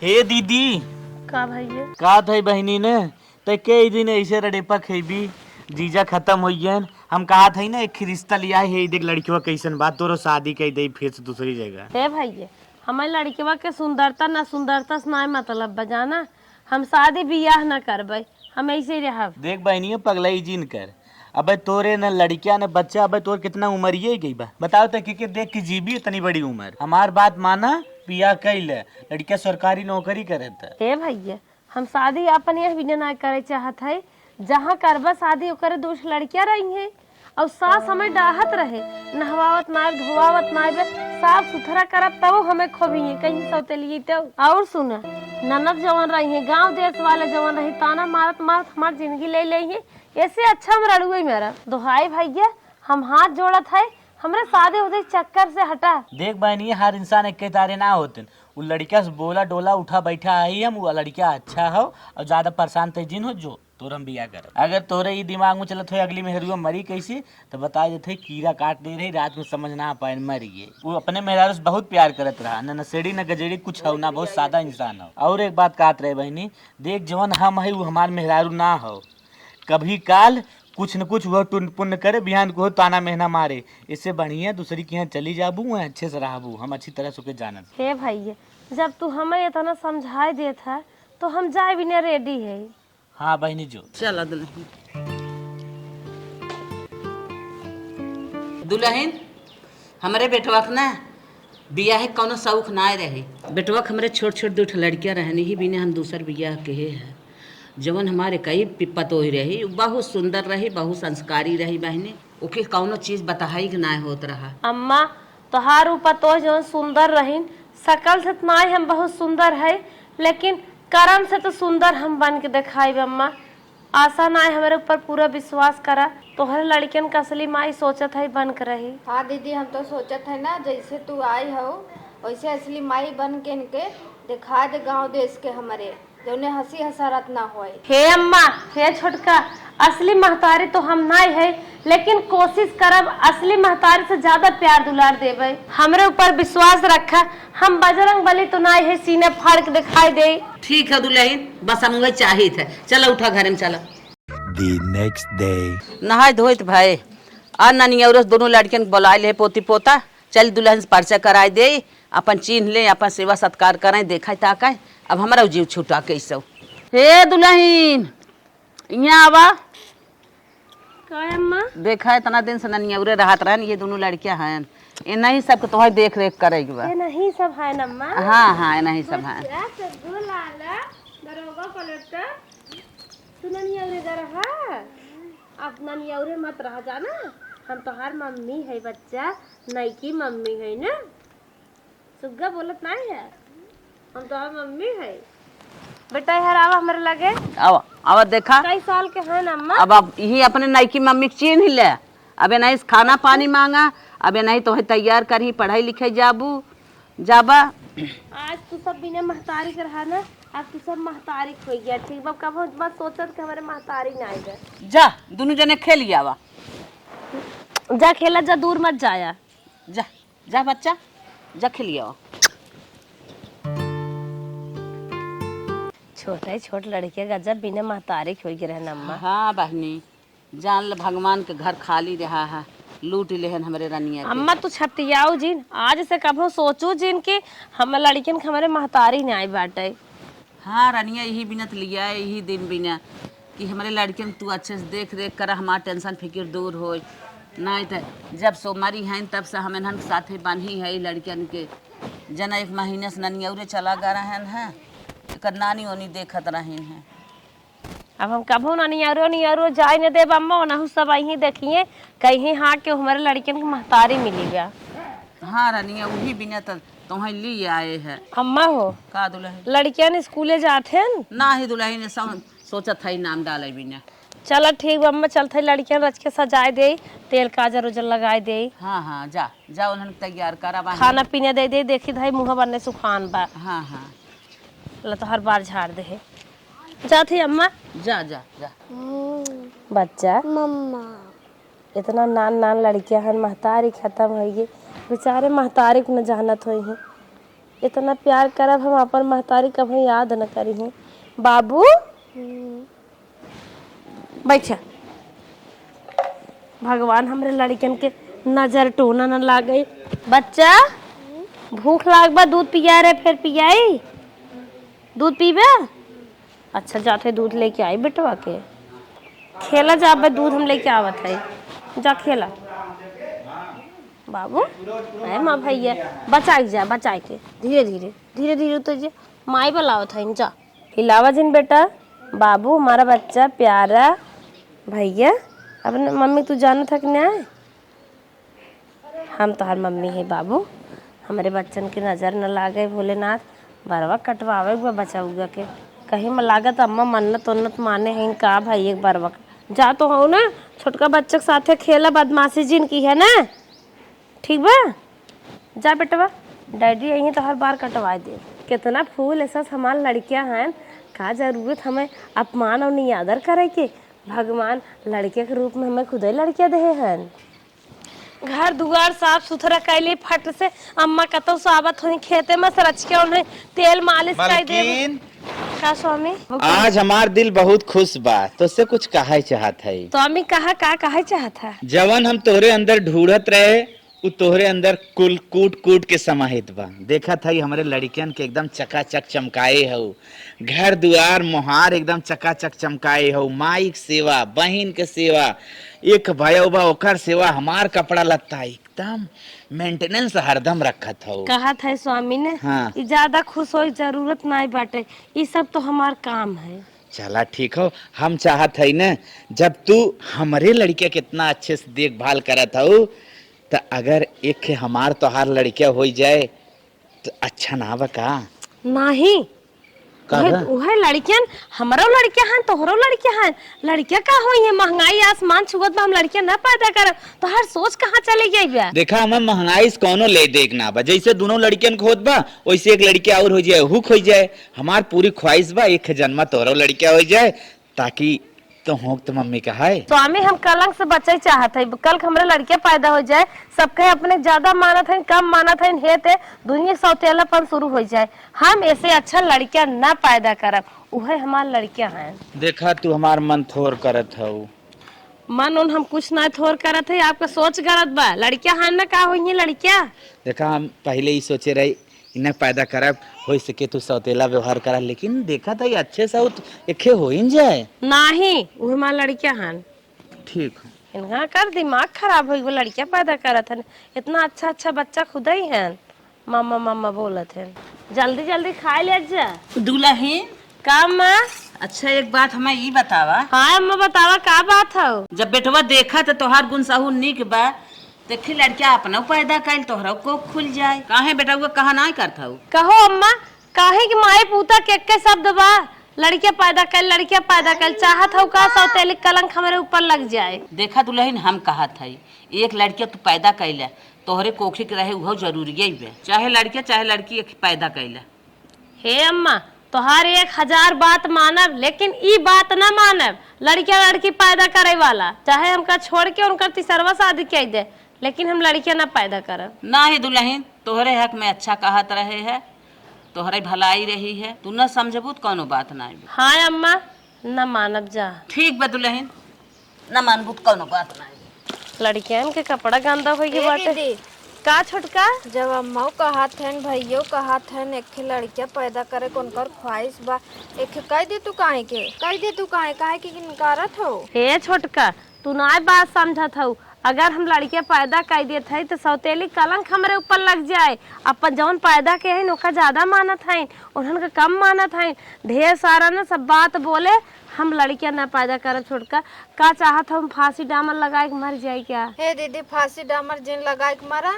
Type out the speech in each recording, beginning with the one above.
हे दीदी का भैया का थे बहनी ने ते कई दिन ऐसे रडेपा खेबी जीजा खत्म हो गए। हम कहा था ना एक रिश्ता लिया है देख लड़कियों कैसन बात तोरो शादी कह दे फिर से दूसरी जगह। हे भैया हमारे लड़केवा के सुंदरता ना सुंदरता से ना मतलब बजाना हम शादी बियाह न करबे हम ऐसे रहब। देख बहनी पगलाई जिन कर अबे तोरे न लड़किया न बच्चा अबे तोर कितना उम्र ही गई बा बताओ तो कि देख की जीबी इतनी बड़ी उम्र हमार बात माना पिया कैले लड़किया सरकारी नौकरी करे था। हे भैया हम शादी अपन यह भी ना करे चाहत है जहाँ करबा शादी ओकरे दूसरी लड़कियां रही हैं और सास हमें डाहत रहे नहवावत मार धोवावत मार साफ सुथरा करब तब हमें खोबिए कहीं सौते लिए तो। और सुना ननद जवन रही है गांव देश वाले जवन रही ताना मारत मारत हमार जिंदगी ले ली है ऐसे अच्छा हम रड़ुए मेरा दोहाई भैया हम हाथ जोड़त है हमरे शादी होते चक्कर से हटा। देख बहनी हर इंसान एक तारे ना होते वो लड़किया से बोला डोला उठा बैठा आई हम वो लड़किया अच्छा हो और ज्यादा परेशान थे जिन हो जो तोर हम बिया कर अगर तोरे ही दिमाग में चलत हो अगली मेहरुआ मरी कैसे तो बता देते कीड़ा काट दे रही रात में समझ ना पाए मर गए। वो अपने मेहरारू से बहुत प्यार करत रहा न नशेड़ी न गजेड़ी कुछ हो ना बहुत सादा इंसान हो। और एक बात कहत रहे बहनी देख जवन हम है वो हमार मेहरारू ना हो कभी काल कुछ न कुछ वह पुण्य करे बिहान को ताना मेहना मारे इससे बढ़िया दूसरी के यहाँ चली जाबू वह अच्छे से रहबू हम अच्छी तरह से जानत। हे भैया जब तू हमें इतना समझाई देत है तो हम जाए भी रेडी है। हाँ बहनी जो चल दुल्हन हमारे बेटवा ना बियाह कौनो शौक ना रहे बेटवा हमारे छोट छोट दो लड़कियां रहनी ही बिना हम दूसर बियाह कहे है जवन हमारे कई पिपत हो रही बहुत सुंदर रही बहुत संस्कारी रही बहनी ओके कौनो चीज बताई कि ना होत रहा। अम्मा तोहार ऊपर तो जो सुंदर रहीन शकल से तो नाई हम बहुत सुंदर है लेकिन कर्म से तो सुंदर हम बन के दिखाई अम्मा आशा ना हमारे ऊपर पूरा विश्वास करा तोहरे लड़कियन का असली माई सोचत है बन के रही। हाँ दीदी हम तो सोचत है ना जैसे तू आई हो वैसे असली माई बन के इनके दिखा दे गांव देश के हमारे जो हंसी हसरत ना होए। हे अम्मा हे छोटका असली महतारी तो हम नहीं है लेकिन कोशिश करब असली महतारी से ज्यादा प्यार दुलार देवे हमरे ऊपर विश्वास रखा हम बजरंग बली तो नहीं है सीने फाड़ के दिखाई दे। ठीक है दुल्हन बस हम चाहिए थे चलो उठा घर में चलो। The next day. नहाय धोत भाई आ नानी और दोनों लड़कियन बुला ले पोती पोता चल दुल्हन से परिचय कराए दे अपन चिन्ह ले अपन सेवा सत्कार कराए देखा ताका अब हमारा जीव छूटा कैसे। हे दुल्हन यहाँ आवा अम्मा देखा इतना दिन से नानी और रहत रहन ये दोनों लड़कियां हैं इन्ना ही सबके तुम्हारी देख रेख करेगी बा। ये नहीं सब है अम्मा। हाँ हाँ इन्ना ही सब है। तू ननिया रहा अब ननिया मत रह जाना हम तोहार मम्मी है बच्चा नईकी मम्मी है ना सुग्गा बोलत नहीं है हम तोहार मम्मी है बेटा यार आवा हमारे लगे आवा आवा देखा कई साल के हैं अम्मा अब यही अपने नईकी मम्मी के चिन्ह ले अब नहीं खाना पानी मांगा अब नहीं तो तैयार कर ही पढ़ाई लिखाई जाबू जाबा आज तू सब बिना महतारी के रहा ना अब तू सब महतारी हो गया ठीक बाप कब बस सोचत के हमारे महतारी ना आएगा जा दोनों जने खेल आवा जा खेला जा दूर मत जाया जा जा बच्चा जा खेल आवा। छोटे छोट लड़के गजब बिना महतारी हो गए रहना अम्मा। हाँ बहनी जान ल भगवान के घर खाली रहा है लूट लेहन हमारे रनिया अम्मा तू छतियाऊ जिन आज से कभो सोचू जिन के हम लड़कियन के हमारे महतारी नहीं आई बाटे। हाँ रनिया यही बिनत लिया है यही दिन बिना कि हमारे लड़कियन तू अच्छे से देख रेख कर हमारा टेंशन फिक्र दूर हो नहीं तो जब सोमवारी हैं तब से हम इन्हन साथे बांधी है लड़कियन के जना एक महीने से ननिया उरे चला गा रहन है एक नानी ओनी देखत रहन है अब हम कभो ना नियारो जाए न देब अम्मा ना सब यहीं देखिए कहीं हाँ के हमारे लड़कियन के महतारी मिली गया। हाँ रनिया वही बिना तो तुम्हें लिए आए है अम्मा हो का दुल्हन लड़कियन स्कूले जाते हैं ना ही दुल्हन ने सोचत है नाम डाले बिना। चलो ठीक अम्मा चलते लड़कियन रच के सजाए दे तेल काजर उजर लगाए दे। हाँ हाँ जा जा उन्हें तैयार करा खाना पीने दे दे देखी धाई मुँह बनने सुखान बा। हाँ हाँ ल तो हर बार झाड़ दे जाती अम्मा जा जा जा बच्चा मम्मा इतना नान नान लड़कियां हैं महतारी खत्म हो गई बेचारे महतारी को न जानत हुई हैं इतना प्यार करब हम अपन महतारी कभी याद न करी हूँ। बाबू बैठा, भगवान हमरे लड़कन के नजर टोना न लागे। बच्चा भूख लागबा, दूध पिया रे, फिर पियाई दूध पीबे। अच्छा जाते दूध लेके आई बेटवा के, खेला जा बे, दूध हम लेके आवत है, जा खेला। बाबू अरे माँ भैया बचाई जा, बचाई के धीरे धीरे धीरे धीरे तुझे माई बुलावत है, जा हिलावा जिन बेटा। बाबू हमारा बच्चा प्यारा भैया, अपने मम्मी तू जाना था कि नहीं, हम तो हर मम्मी है बाबू। हमारे बच्चन की नज़र न लागे भोलेनाथ, बरवा कटवावे बचा उगा के, कहीं में लागत अम्मा मन्नत उन्नत माने हैं का भाई एक बरवा जा तो हो ना, छोटका बच्चे के साथे खेला, बदमाशी जिन की है ना, ठीक बा जा बेटवा, डैडी यहीं तो हर बार कटवा दे। कितना फूल ऐसा हमारे लड़कियां हैं, का जरूरत हमें अपमान और नियादर करे के, भगवान लड़के के रूप में हमें खुद ही लड़कियां दे हैं। घर दुआर साफ सुथरा कैली फट से, अम्मा कतो स्वागत हुई, खेते में सरच के उन्हें तेल मालिश कर दे। का स्वामी आज हमार दिल बहुत खुश बा, तो से कुछ कहा चाहत है। स्वामी कहा का कहा चाहत है? जवन हम तोहरे अंदर ढूंढत रहे उ तोहरे अंदर कुल कूट कूट के समाहित बा। देखा था हमारे लड़कियन के एकदम चकाचक चमकाए हो, घर दुआर मोहार एकदम चकाचक चमकाए हो, माई के सेवा, बहन के सेवा, एक भयो बा ओकर सेवा, हमार कपड़ा लत्ता एकदम मेंटेनेंस हरदम रखत हो। कहा था स्वामी ने हाँ। ज्यादा खुश हो जरूरत नहीं बाटे, ये सब तो हमार काम है। चला ठीक हो, हम चाहत है न जब तू हमारे लड़किया कितना अच्छे से देखभाल करत हो, तो अगर एक हमार तोहार लड़किया हो जाए तो अच्छा ना बा का? नहीं वह लड़कियन हमारो लड़कियां हैं, तोहरो लड़कियां हैं, लड़कियां का हुई है, महंगाई आसमान छुअत बा, हम लड़कियां ना पैदा करब तो हर सोच कहाँ चली गई बा? देखा हमें महंगाई से कोनो ले देखना बा, जैसे दोनों लड़कियन को होत बा वैसे एक लड़किया और हो जाए, हुक हो जाए। हमार पूरी ख्वाहिश बा एक जन्मा तोहरो लड़किया हो जाए, ताकि तो हो तो मम्मी का है। स्वामी हम कलंक से बचे चाहत है, कल हमारे लड़कियां पैदा हो जाए, सबके अपने ज्यादा मानत है कम मानत है, हेते दुनिया सौतेलापन शुरू हो जाए, हम ऐसे अच्छा लड़कियां ना पैदा करब, उहे हमार लड़कियां हैं। देखा तू हमार मन थोर करत हो। मन उन हम कुछ ना थोर करत है, आपका सोच गलत बा, लड़कियां हैं ना का हुई लड़कियां। देखा हम पहले ही सोचे रहे इन्हें पैदा करब, हो सके तो सौतेला व्यवहार करा, लेकिन देखा था ये अच्छे से एक हो ही जाए। नहीं वो हमार लड़कियां हैं। ठीक है, इनका कर दिमाग खराब हो गई, लड़कियां पैदा करत है, इतना अच्छा अच्छा बच्चा खुद ही है, मामा मामा बोलत है, जल्दी जल्दी खा ले जा। दुल्हन का माँ? अच्छा एक बात हमें ये बतावा। हाँ अम्मा बतावा का बात है? जब बेटवा देखा तो तोहार गुण सहू निक बा, देखी लड़किया अपना पैदा कैल तोहरा को खुल जाए, काहे बेटा वो कहा ना करता हूँ? कहो अम्मा, काहे कि माए पूता के शब्द बा, लड़कियां पैदा कर, लड़कियां पैदा कर, चाहत हो का सौतेली कलंक हमारे ऊपर लग जाए। देखा दुल्हन हम कहा था एक लड़किया तू पैदा कैला, तोहरे कोखी के रहे वो जरूरी है, चाहे लड़किया चाहे लड़की एक पैदा कैला। हे अम्मा तोहार 1000 बात मानब, लेकिन ई बात ना मानब लड़किया लड़की पैदा करे वाला, चाहे हमका छोड़ के उनका तीसरवा शादी कह दे, लेकिन हम लड़कियां ना पैदा करब। ना ही दुल्हन तोहरे हक में अच्छा कहत रहे है, तोहरे भलाई रही है, तू न समझबू तो कोनो बात ना। हाँ अम्मा न मानब जा। ठीक बा दुल्हन, न मानबू तो कोनो बात ना। लड़कियन के कपड़ा गंदा हो गई बाटे का छोटका? जब अम्मा कहत हन भैयो कहत हन एक लड़किया पैदा करे को उनकर ख्वाहिश बा, एक कह दे तू काहे के, कह दे तू काहे के इनकारत हो? हे छोटका तू ना बात समझत हो, अगर हम लड़कियां पैदा कर देत है तो सौतेली कलंक हमारे ऊपर लग जाए, अपन जौन पैदा के है ओका ज्यादा मानत है, उन्हन का कम मानत है, ढेर सारा ना सब बात बोले, हम लड़कियां ना पैदा कर। छोटका का चाहत हम फांसी डामर लगाए के मर जाए क्या? हे दीदी फांसी डामर जिन लगाए के मारा,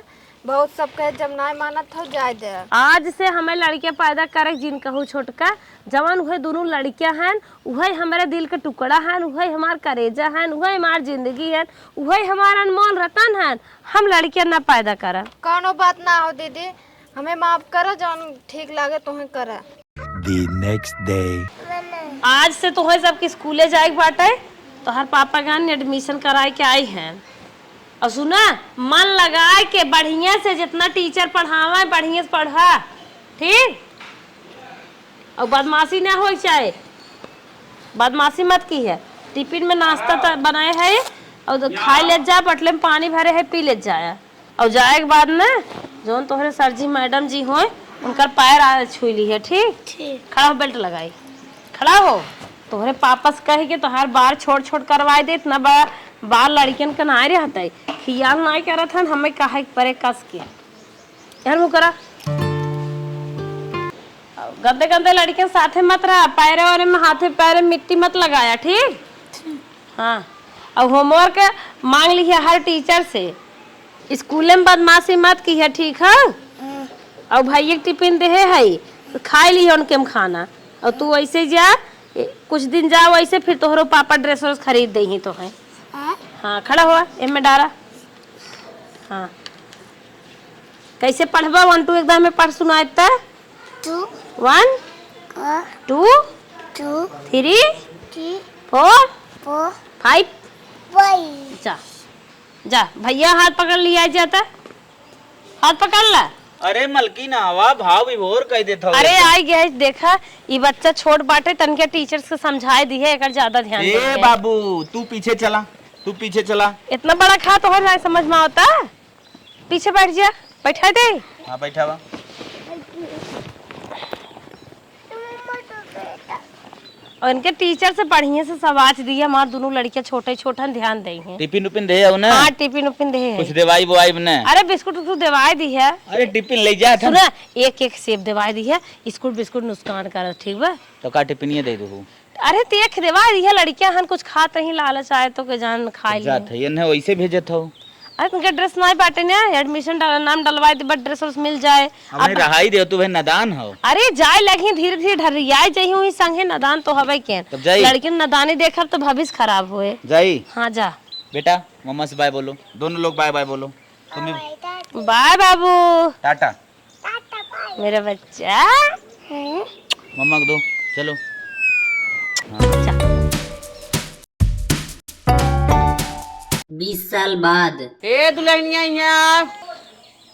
बहुत सब कहे जब ना मानत हो जाए दे। आज से हमें लड़कियां पैदा करे जिन कहू छोटका, जवन वह दोनों लड़कियां हैं, वही हमारे दिल के टुकड़ा हैं, वही हमार करेजा हैं, वही हमार जिंदगी है, वही हमारा अनमोल रतन है, हम लड़कियां ना पैदा कर। कोनो बात ना हो दीदी, हमें माफ करो, जौन ठीक लागे तुम्हें कर। The next day. आज से तो है सबके स्कूले जाए बाटे, तो हर पापा गान एडमिशन कराए के आई हैं, और सुना मन लगा के बढ़िया से जितना टीचर पढ़ावा बढ़िया से पढ़ा, ठीक। और बदमाशी ना हो चाहे, बदमाशी मत की है। टिफिन में नाश्ता बनाए है और खाए ले जा, बटले में पानी भरे है पी ले जाया। और जाए के बाद ना जोन तोहरे सरजी मैडम जी हो उनका पैर छू ली है। ठीक, खड़ा हो, बेल्ट लगाई, खड़ा हो। तोहरे पापा से कहे के तोहार बाल छोड़ छोड़ करवाए दे, इतना बड़ा बाल लड़कियन का ना रहता है, खियाल नहीं करत हन, हमें कहे परे कस के यार वो करा। गंदे गंदे लड़कियन साथे मत रहा, पैरे वारे में हाथे पैरे मिट्टी मत लगाया। ठीक, हाँ। और होमवर्क मांग ली है हर टीचर से, स्कूल में बदमाशी मत की है। ठीक है। और भाई एक टिफिन दे है, खाए ली है उनके में खाना। और तू ऐसे जा, कुछ दिन जा वैसे, फिर तोहरो पापा ड्रेस व्रेस खरीद दे ही तो है। हाँ, खड़ा हुआ एम डारा। हाँ, कैसे पढ़बा? 1 2 एकदम में पढ़ सुनाता। 1 2 3 4 5 जा जा। भैया हाथ पकड़ लिया जाता, हाथ पकड़ ला। अरे मलकी ना हवा भाव विभोर कह देता। अरे आई गया, देखा ये बच्चा छोट बाटे, तनके टीचर्स के समझाए दी है, एक ज्यादा ध्यान दे। ए बाबू तू पीछे चला, तू पीछे चला। इतना बड़ा खा तो ना समझ में आता, पीछे बैठ जा, बैठा दे। हाँ बैठा हुआ। और इनके टीचर से बढ़िया से सवाच दिया, हमार दोनों लड़कियां छोटे छोटे ध्यान दे हैं। टिफिन उपिन दे आओ ना। हाँ, टिफिन उपिन दे है। कुछ दवाई बुआई बने। अरे बिस्कुट उस्कुट दवाई दी है। अरे टिफिन ले जा था। सुना, एक एक सेब दवाई दी है, स्कूल बिस्कुट नुकसान कर। ठीक बा, तो का टिफिन ये दे दो। अरे देख दवाई दी है, लड़कियां हन कुछ खात नहीं, लालच आए तो के जान खा ली। जात है ये ना, वैसे भेजत हो। अरे तुमके ड्रेस नहीं बाटे ना, एडमिशन नाम डलवाए दे, बट ड्रेस उस मिल जाए। अब रहाई दे, तू भाई नादान हो। अरे जाए लगी धीरे धीरे ढरियाए जाई हुई संगे, नदान तो हवे के। तब जाई। लड़की नदानी देखब तो भविष्य खराब होए। जाई। हाँ जा बेटा मम्मा से बाय बोलो, दोनों लोग बाय बाय बोलो। तुम्हें बाय बाबू, टाटा मेरा बच्चा। मम्मा को दो, चलो। 20 साल बाद ए दुल्हनिया यहाँ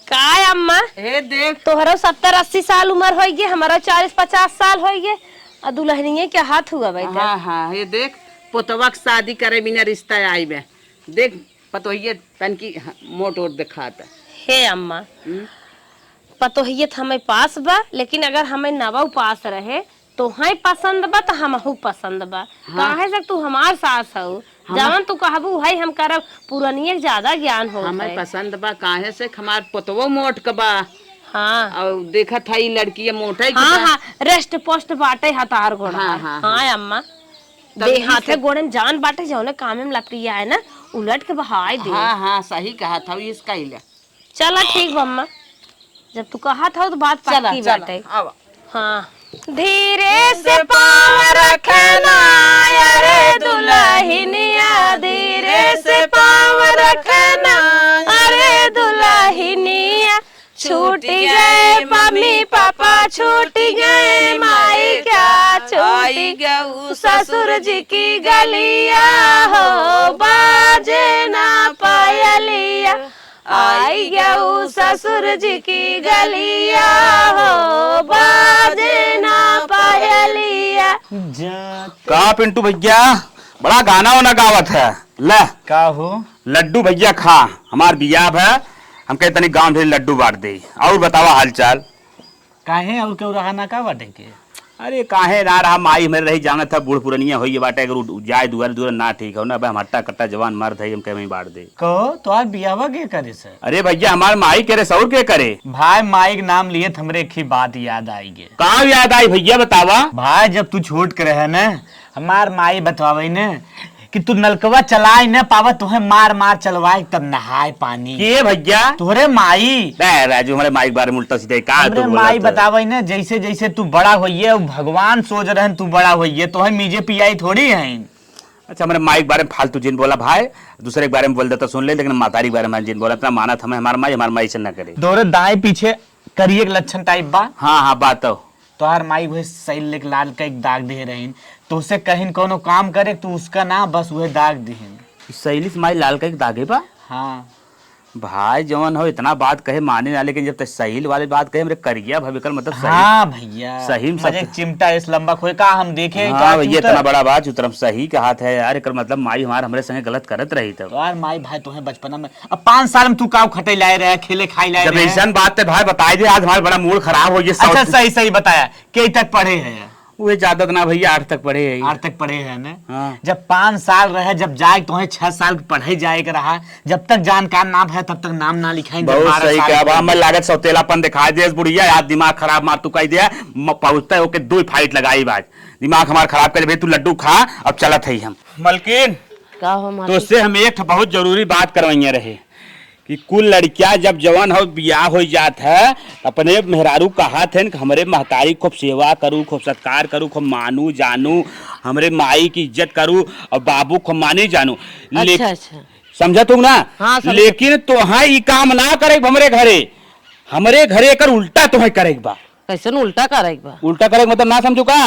काय अम्मा, ए देख तोहरो 70 80 साल उम्र हो गई, हमारा 40 50 साल हो गए, और दुल्हनिया के हाथ हुआ भाई। हाँ हाँ ये देख पोतवा के शादी करे बिना रिश्ता आई बे। देख पतोहिए तन की मोट ओट दिखाता। हे अम्मा, पतोहिए हमें पास बा, लेकिन अगर हमें नवा पास रहे तो हाँ पसंद बा, तो हमहू पसंद बा। काहे से तू हमार सास हो, जवन तू कहबू है हम करब, पुरानिये ज्यादा ज्ञान हो। हमें पसंद बा, काहे से हमार पोतवो मोट का बा। हाँ और देखा था ये लड़की मोटा ही हाँ हाँ, रेस्ट पोस्ट बाटे हतार घोड़ा। हाँ, हाँ, हाँ, हाँ अम्मा, दे हाथे गोड़े में जान बाटे, जौने काम में लपटिया है ना उलट के बहाई दे। हाँ हाँ सही कहा था इसका ही। चला ठीक बम्मा, जब तू कहा था तो बात पक्की बाटे। हाँ, धीरे से पाँव रखना अरे दुल्हनिया, धीरे से पाँव रखना अरे दुल्हनिया, छूट गए मम्मी पापा, छूट गए माई क्या, छूट गए ससुर जी की गलिया, हो बाजे ना पायलिया, आई गऊ ससुर जी की गलिया, हो बाजे ना पायलिया। का पिंटू भैया बड़ा गाना वाना गावत है। ले का हो? लड्डू भैया खा, हमार बियाह है, हम कहते तनी गांव भेज लड्डू बांट दे। और बतावा हालचाल। काहे और क्यों रहा ना का बाटे के? अरे काहे ना रहा, माई मेरे रही जाना था, बूढ़ पुरनिया होई बाटे, अगर जाए दुआर दुआर ना ठीक हो ना भाई, हम हट्टा कट्टा जवान मर्द है, हम कहीं बांट दे। कहो तो आज बियावा के करे सर? अरे भैया हमार माई करे सौर के करे। भाई माई के नाम लिए हमरे की बात याद आई गे। कहाँ याद आई भैया बतावा। भाई जब तू छोट के रहे न, हमार माई बतवावे न कि तू नलकवा चलाए न पावा, तुहे मार मार चलवाए तब नहाए पानी। के भैया? तोहरे माई। राजू हमारे माई के बारे में उल्टा सीधा का हमरे माई बतावे न, जैसे जैसे तू बड़ा होइए, भगवान सोच रहे तू बड़ा होइए, तो है मीजे पियाई थोड़ी है। अच्छा हमारे माई के बारे में फालतू जिन बोला भाई, दूसरे के बारे में बोल देता सुन ले, लेकिन मातारी के बारे में जिन बोला इतना माना था, हमारे माई चल ना करे। दोरे दाएं पीछे करिए लक्षण टाइप बा। हाँ हाँ बात हो। तोहार माई वही सही लेक लाल का एक दाग दे रहीन, तो उसे कहीं कोनो काम करे तो उसका ना बस वह दाग दिहिन। सहेली से माई लाल का एक दागे बा। हाँ भाई जवन हो इतना बात कहे माने ना, लेकिन जब तक सही वाली बात कहे मेरे करिया भविकल मतलब सही। हाँ भैया सही में सब- मुझे चिमटा इस लंबा खोए का हम देखे हाँ भैया इतना बड़ा बात उतरम सही का हाथ है यार, एकर मतलब माई हमारे हमरे संगे गलत करत रही तब। यार माई भाई तुम्हें बचपना में अब 5 साल में तू काव खटे लाए रहे खेले खाई लाए जब रहे ऐसा बात है भाई बताई दे, आज हमारा बड़ा मूड खराब हो गया। अच्छा सही सही बताया के तक पढ़े हैं वो ज्यादा ना भैया 8 तक पढ़े है। 8 तक पढ़े हैं ने हाँ। जब 5 साल रहे जब जाए तुम्हें 6 साल पढ़े जाए के रहा जब तक जानकार नाम है तब तक नाम ना लिखाएंगे। बहुत सही कहा बा, मैं लागत सौतेलापन दिखाई दे बुढ़िया, यार दिमाग खराब मार तू कह दिया पहुंचता है ओके 2 फाइट लगाई बाज दिमाग हमारा खराब कर। तू लड्डू खा अब चलत है हम मलकिन का हो तो उससे हम एक बहुत जरूरी बात करवाइए रहे कि कुल लड़कियां जब जवान हो बियाह हो जात है अपने मेहरारू कहा थे कि हमरे महतारी खूब सेवा करूँ, खूब सत्कार करूँ, खूब मानू जानू, हमरे माई की इज्जत करूँ और बाबू खूब मानी जानू। अच्छा अच्छा समझा तुम ना? हाँ, समझा। लेकिन तोहा ई काम ना करे हमरे घरे कर उल्टा तुम्हें करे बा। कैसे उल्टा करे बा? उल्टा करे मतलब ना समझू का?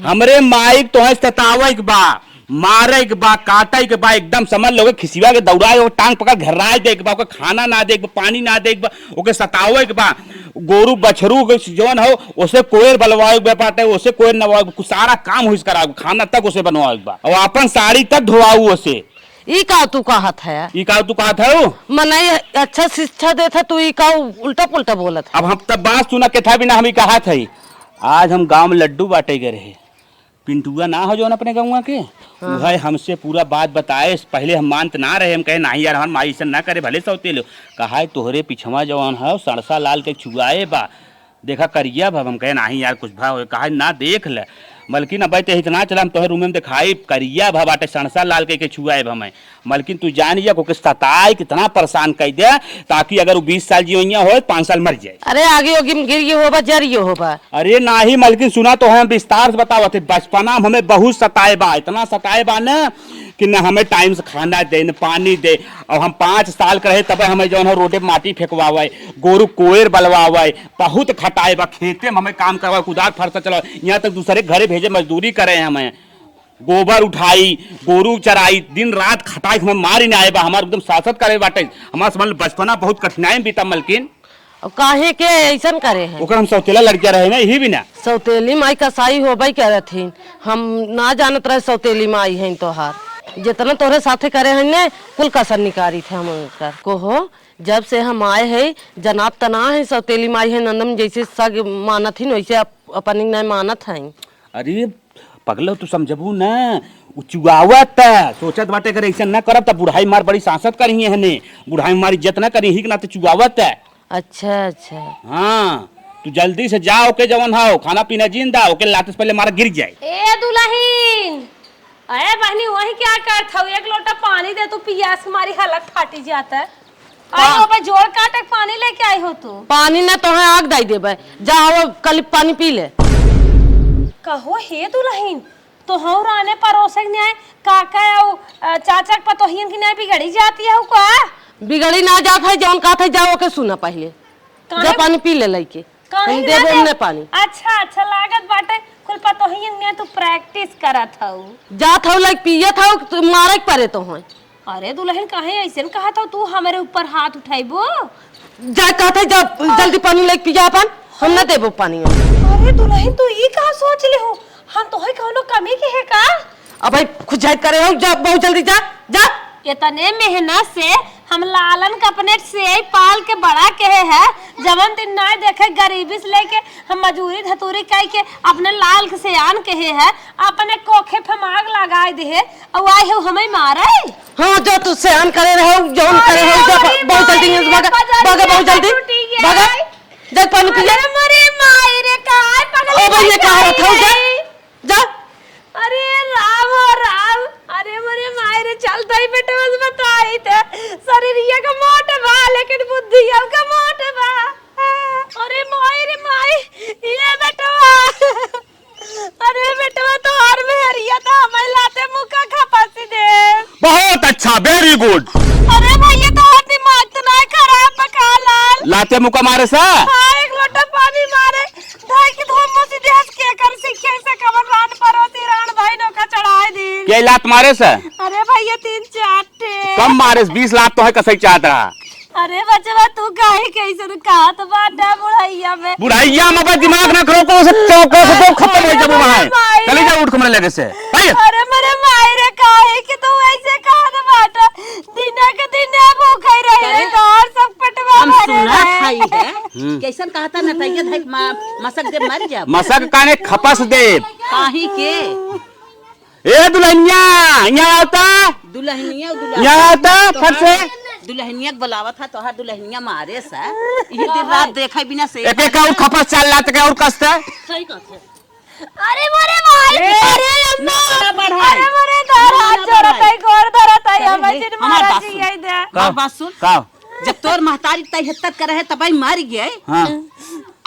हमरे माइक तुम्हें सतावे बा, मारे के बा, काटे के बा, एकदम समझ लोगे खिसिया के दौड़ाए टांग पकड़ घर्राए दे के बा, ओके खाना ना दे के बा, पानी ना दे के बा, ओके सतावे के बा। गोरू बछरू के जवन हो उसे कोयर बलवाए के बाटे, उसे कोयर नवाए कुछ सारा काम हुई कराओ, खाना तक उसे बनवाए के बा और अपन साड़ी तक धोवाऊ उसे। ई का तू कहत है? ई का तू कहत है? मने अच्छा शिक्षा देता तू ई का उल्टा पुल्टा बोलत है? अब हम तब बात सुना के था बिना हम ही कहा था। आज हम गांव में लड्डू बांटे गए रहे, पिंटुआ ना हो जो अपने गाँव के वह हमसे पूरा बात बताए। पहले हम मानते ना रहे, हम कहे नहीं यार हमारे माई ऐसा ना करे भले सौते लो। कहा तोहरे पिछवा जवान है सरसा लाल के छुआए बा देखा करिया भब। हम कहे नहीं यार कुछ भाव कहा ना देख ले मलकिन अब इतना चला हम तोहरे रूम में दिखाई करिया भा बाटे सणसा लाल के छुआए हमें। मलकिन तू जान जा को सताए कितना परेशान कर दे ताकि अगर वो 20 साल जियो हो 5 साल मर जाए। अरे आगे होगी गिर होबा जरियो होबा। अरे नाही मलकिन सुना तो हम विस्तार से बतावत थे। बचपना हमें बहुत सताए बा, इतना सताए बा ना कि न हमें टाइम से खाना दे न पानी दे। और हम 5 साल के रहे तब हमें जो है रोडे माटी फेंकवावे, गोरू कोयर बलवावे, बहुत खटाए बा, खेते में हमें काम करवा, कुदार फरसा चला, यहाँ तक दूसरे घरे भेजे मजदूरी करे हमें, गोबर उठाई, गोरू चराई, दिन रात खटाई, हमें मार ही नहीं आए बा, हमारे एकदम शासक करे बाटे। हमारा समझ बचपना बहुत कठिनाई में बीता मलकिन। अब काहे के ऐसा करे हैं? ओकर हम सौतेला लड़किया रहे ना यही भी ना। सौतेली माई कसाई होबई करे थी, हम ना जानत रहे सौतेली माई है तोहार। जितना तोरे साथे करे हैं ने कुल कसर निकारी थे हम उनकर को हो। जब से हम आए हैं जनाब तना है सौतेली माई है नंदम जैसे सग मानत ही वैसे अपनी न मानत है। अरे पगलो तू समझबू ना चुआवत सोचत बाटे करे ऐसा ना करब त बुढ़ाई मार बड़ी सांसत करी है ने, बुढ़ाई मार इज्जत ना करी ही ना तो चुआवत है। अच्छा अच्छा हाँ तू जल्दी से जाओ के जवन हो खाना पीना जिंदा ओके लाते से पहले मारा गिर जाए। ए दुल्हन अरे बहनी वही क्या करत हो? एक लोटा पानी दे तू पियास मारी हालत फाटी जाता है। आई पे जोड़ काटक पानी लेके आई हो तू? पानी ना तो है आग दाई देबे, जाओ कल पानी पी ले। कहो हे दुल्हन तो हम राने परोसे न्याय काका औ चाचा के पतोहियन की न्याय बिगड़ी जाती है का? बिगड़ी ना जात है जौन कहत है जाओ के सुना पहले जा पानी पी ले लइके हम दे दे ने पानी। अच्छा अच्छा लागत बाटे कुल पतोहियन ने तू प्रैक्टिस करत हऊ जात हऊ लाइक पियत हऊ तू मारे के परे तो है। अरे दुल्हन काहे ऐसे कहत हऊ तू हमारे ऊपर हाथ उठाइबो? जा कहत है जा जल्दी पानी लेके पिया अपन हम ना देबो पानी। अरे दुल्हन तू ई का सोच ले हो? हम तो है कौनो कमी के है का? अब भाई खुद जाइत करे हो जा बहुत जल्दी जा जा। इतने मेहनत से हम लालन का अपने से पाल के बड़ा के है जवन दिन ना देखे गरीबी से लेके हम मजूरी धतूरी कह के अपने लाल से आन के है अपने कोखे पे माग लगाए दे और आए हो हमें मारे। हाँ जो तू से आन करे रहो जौन करे हो जा बहुत जल्दी भागा भागा बहुत जल्दी भागा जा पानी पी ले। मरे माई रे काय पगले ओ भैया का हाथ हो जा जा। अरे राम हो राम अरे मरे माई रे चलता ही बेटा बस बताई थे शरीर ये का मोटे बा लेकिन बुद्धि अब का मोटे बा। अरे माई रे माई ये बेटा अरे बेटा तो हर में हरिया था हमें लाते मुका खपासी दे। बहुत अच्छा वेरी गुड। अरे भैया तो दिमाग तो नहीं खराब बका लाल लाते मुका मारे सा। हाँ एक लोटा पानी मारे धाई की धूम मुसी देश के कर सिखे से कमर रान परोती रान भाई नो का चढ़ाए दी। क्या लात मारे सा? अरे भैया 3-4 कम मारे 20 लात तो है कसई चाहत रहा। अरे बचवा तू काहे कैसे कहा तो बाटा बुढ़ैया में बुढ़ैया में दिमाग ना करो को तो खत्म हो जाबो वहां चले जा उठ कमरे लगे से भाई अरे मेरे माई रे काहे कि तू ऐसे कहा तो बाटा दिन के दिन भूखे रहे घर सब पटवा हम सुना खाई है कैसन कहता न तैया धक मसक दे मर जा मसक काने खपस दे काहे के ए दुल्हनिया यहाँ आता दुल्हनिया यहाँ आता फट से दुल्हनिया बुलावा था तोहार दुल्हनिया मारे सा ये दिन रात देखा बिना से एक एक और खपस चल लात के और कसता सही कहत अरे मोरे माई अरे अम्मा अरे मोरे दारा जोरत है गोर धरत है हमें जिन मारा जी यही दे बात सुन का जब तोर महतारी 73 करे है तब मर गए हां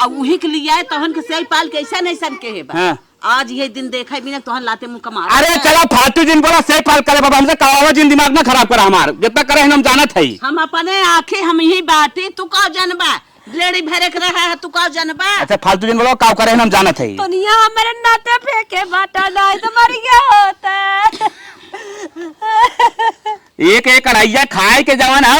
अब वही के लिए आए तहन के सही पाल के ऐसा नहीं सन के है हां आज ये दिन देखा बिना तोहन लाते मुंह कमा अरे चला फालतू जिन बोला सही पाल करे बाबा हमसे कावा जिन दिमाग ना खराब करा हमार जितना करे हम जानत है हम अपने आंखें हम ही बाटे तू का जानबा लेडी भरे के रहा है तू का जानबा अच्छा फालतू जिन बोलो काव करे हम जानत है दुनिया हमारे नाते फेंके बाटा नहीं तो मर गया होता एक एक कढ़ाइया खाए के जवान है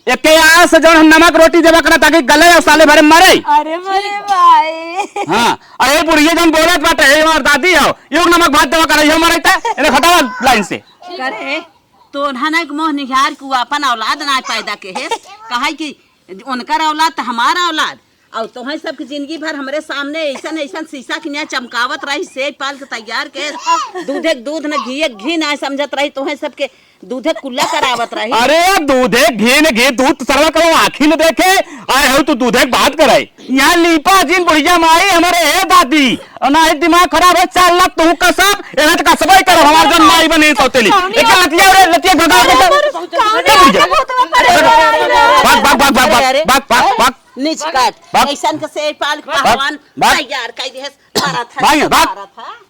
एक के आस जवन हम नमक रोटी देबा करा ताकि गले और साले भरे मरे अरे मेरे भाई हां अरे बुढ़िया जन बोलत बाटे हे हमार दादी हो योग नमक भात देबा करा हम मरैता इने हटावा लाइन से करे तो नहाना के मोह निहार को अपन औलाद ना पैदा के है कहे कि उनकर औलाद तो हमारा औलाद और तोहर सबकी जिंदगी भर हमरे सामने ऐसा ऐसा शीशा की चमकावत रही सेज पाल के तैयार के दूधे दूध न घी ना समझत रही तोहर सबके दूधे कुल्ला करावत रही अरे दूधे घी दूध सर्व करो आखी न देखे आए हो तू दूधे बात करे यहाँ लीपा जिन बुढ़िया माई हमारे है दादी और ना दिमाग खराब है चल तू कसब एना त कसबई कर हमार जन माई बने सौतेली एक लतिया रे लतिया भगा भाग नीच काट ऐसन के से पाल के भगवान तैयार कर दे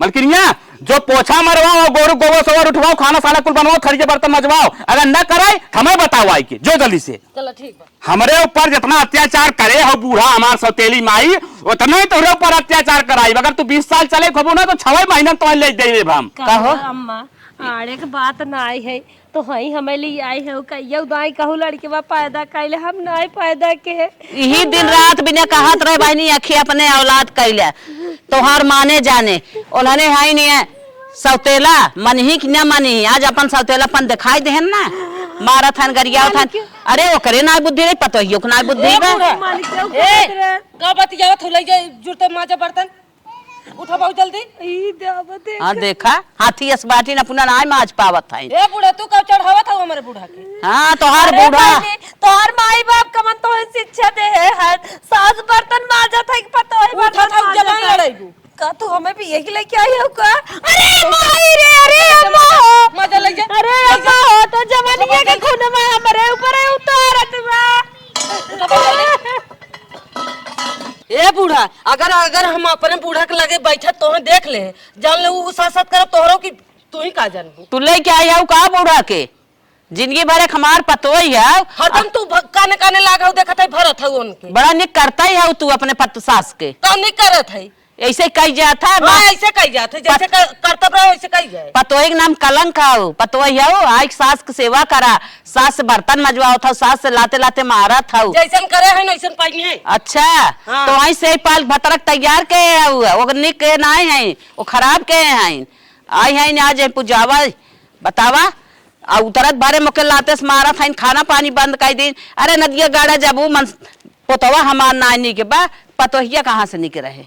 मलकिनिया जो पोछा मरवाओ गोरू गोबर सोबर उठवाओ खाना साला कुल बनवाओ खरीजे बर्तन मजवाओ अगर न करे हमें बताओ आई के जो जल्दी से चलो ठीक बा हमारे ऊपर जितना अत्याचार करे हो बूढ़ा हमार सौतेली माई उतना ही तोरे ऊपर अत्याचार कराई अगर तू 20 साल चले खबो ना तो 6 महीना तो ले दे हम कहो अम्मा आड़े के बात ना आई है तो हई हमें लिए आई है कहियो दाई कहू लड़के बा पैदा कैले हम नहीं पैदा के यही दिन रात बिना कहत रहे बहनी अखी अपने औलाद कैले तोहार माने जाने उन्होंने हाई नहीं है सौतेला मन ही कि न मनी आज अपन सौतेलापन दिखाई देहन ना मारा थान गरिया थान अरे वो करे ना बुद्धि रे पतो हियो ना बुद्धि का बतियावत हो लगे जुरते माजा बर्तन उठा बहुत जल्दी ई देवते हां देखा हाथी असबाटी न पुना नाय माज पावत है ए बूढ़ा तू कब चढ़ावत हो हमरे बूढ़ा के हां तोहार बूढ़ा तोहार माई बाप का मन तो शिक्षा दे है सास बर्तन माजत है पतो है उठा था जलन लड़ाईबू का तू हमें भी यही लेके आई हो का अरे माई रे अरे अम्मा मजा लग जा अरे अम्मा तो जवानिया के खून में हमरे ऊपर उतारत बा ए बूढ़ा अगर हम अपने बूढ़ा के लगे बैठे तो देख ले जान ले वो साथ करब तोहरो की तू ही का जान तू ले के आई हऊ का बूढ़ा के जिंदगी भर एक हमार पतोई है हरदम तू काने काने लागो देखत है भरत है उनके बड़ा निक करता ही है तू अपने पत सास के तो नहीं करत है ऐसे कही जाता है हां ऐसे कही जाते जैसे करतब रहो ऐसे कही जाए पतोई के नाम कलंक है पतोई है आई सास के सेवा करा सास से बर्तन मजवाओ था सास से लाते लाते मारा था जैसन करे है वैसन पाई है अच्छा हाँ। तो आई से पाल भतरक तैयार के है वो निक के ना है वो खराब के हैं आई है आज पुजावा बतावा आ उतरत बारे मुके लाते से मारा था खाना पानी बंद कर दिन अरे नदिया गाड़ा जबू मन पोतवा हमार नानी के बा पतोहिया कहाँ से निके रहे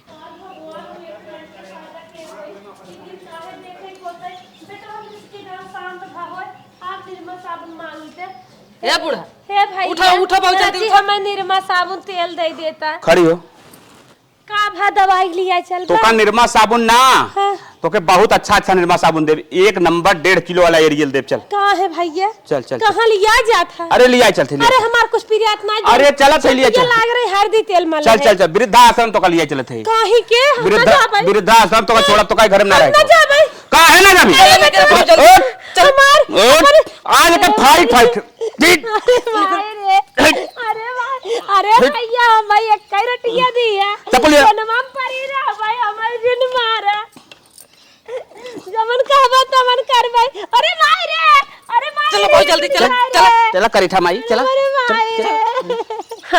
ए बूढ़ा हे भाई उठा बहुत जल्दी हमें निरमा साबुन तेल दे देता खड़ी हो का भा दवाई लिया चल तो का निरमा साबुन ना तो के बहुत अच्छा निरमा साबुन देव 1 नंबर 1.5 किलो वाला एरियल देव चल कहाँ है भैया चल चल कहाँ लिया जाता अरे लिया चल थे अरे हमार कुछ पिरियात ना अरे चला थे लिया चल लाग रही हल्दी तेल मल चल चल चल वृद्धाश्रम तो का लिया चले थे काहे के वृद्धाश्रम तो का छोड़ा तो का घर में ना रहे ना जा भाई का है ना जाबी हमार आज के फाइट अरे भैया भाई एक कई रोटियां दी है चपलिया जनमम परी रे भाई हमार जिन मारा जमन कहबा तमन करबै अरे माई रे अरे माई चलो बहुत जल्दी चला चला करी था माई चला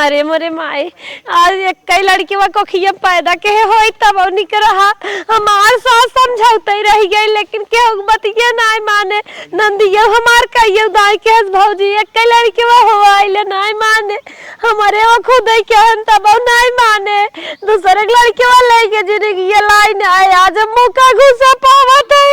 अरे मोरे माए, आज एक कई लड़कियों को खिया पैदा के होई तब निक रहा हमार सास समझौते रह गई, लेकिन के बतिया नहीं माने। नंदिया हमार कहियो दाई के भौजी एक कई लड़कियों हो आइले नहीं माने, हमारे वो खुद ही कहन तब नहीं माने। दूसरे लड़कियों लेके जिंदगी ये लाइन आए आज मुका घुसा पावत है।